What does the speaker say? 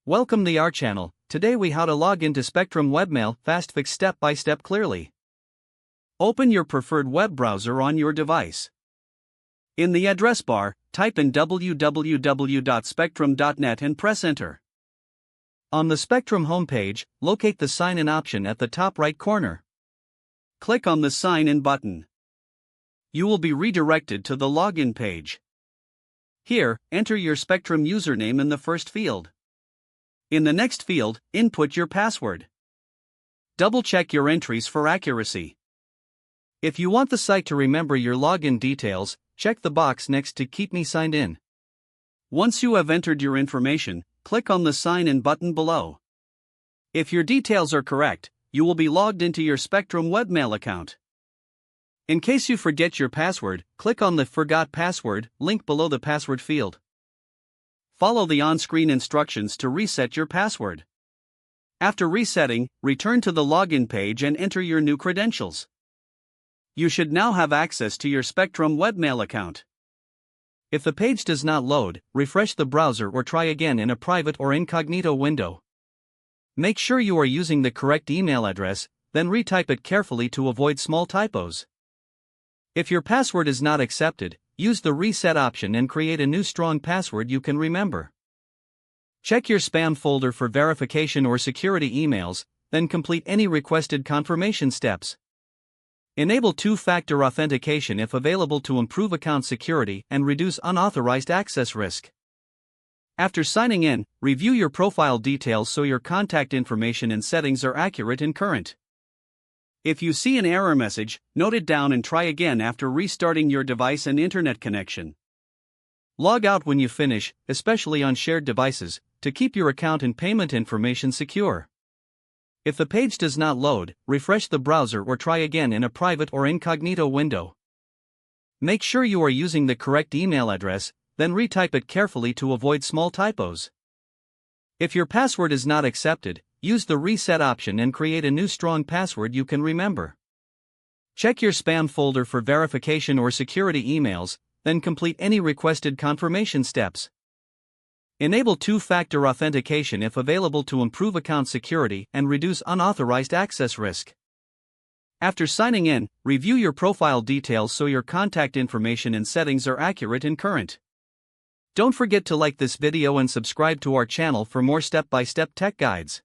Welcome to our channel. Today we how to log into Spectrum Webmail fast fix step by step clearly. Open your preferred web browser on your device. In the address bar, type in www.spectrum.net and press enter. On the Spectrum homepage, locate the sign in option at the top right corner. Click on the sign in button. You will be redirected to the login page. Here, enter your Spectrum username in the first field. In the next field, input your password. Double-check your entries for accuracy. If you want the site to remember your login details, check the box next to Keep Me Signed In. Once you have entered your information, click on the Sign In button below. If your details are correct, you will be logged into your Spectrum Webmail account. In case you forget your password, click on the Forgot Password link below the password field. Follow the on-screen instructions to reset your password. After resetting, return to the login page and enter your new credentials. You should now have access to your Spectrum Webmail account. If the page does not load, refresh the browser or try again in a private or incognito window. Make sure you are using the correct email address, then retype it carefully to avoid small typos. If your password is not accepted, use the reset option and create a new strong password you can remember. Check your spam folder for verification or security emails, then complete any requested confirmation steps. Enable two-factor authentication if available to improve account security and reduce unauthorized access risk. After signing in, review your profile details so your contact information and settings are accurate and current. If you see an error message, note it down and try again after restarting your device and internet connection. Log out when you finish, especially on shared devices, to keep your account and payment information secure. If the page does not load, refresh the browser or try again in a private or incognito window. Make sure you are using the correct email address, then retype it carefully to avoid small typos. If your password is not accepted, use the reset option and create a new strong password you can remember. Check your spam folder for verification or security emails, then complete any requested confirmation steps. Enable two-factor authentication if available to improve account security and reduce unauthorized access risk. After signing in, review your profile details so your contact information and settings are accurate and current. Don't forget to like this video and subscribe to our channel for more step-by-step tech guides.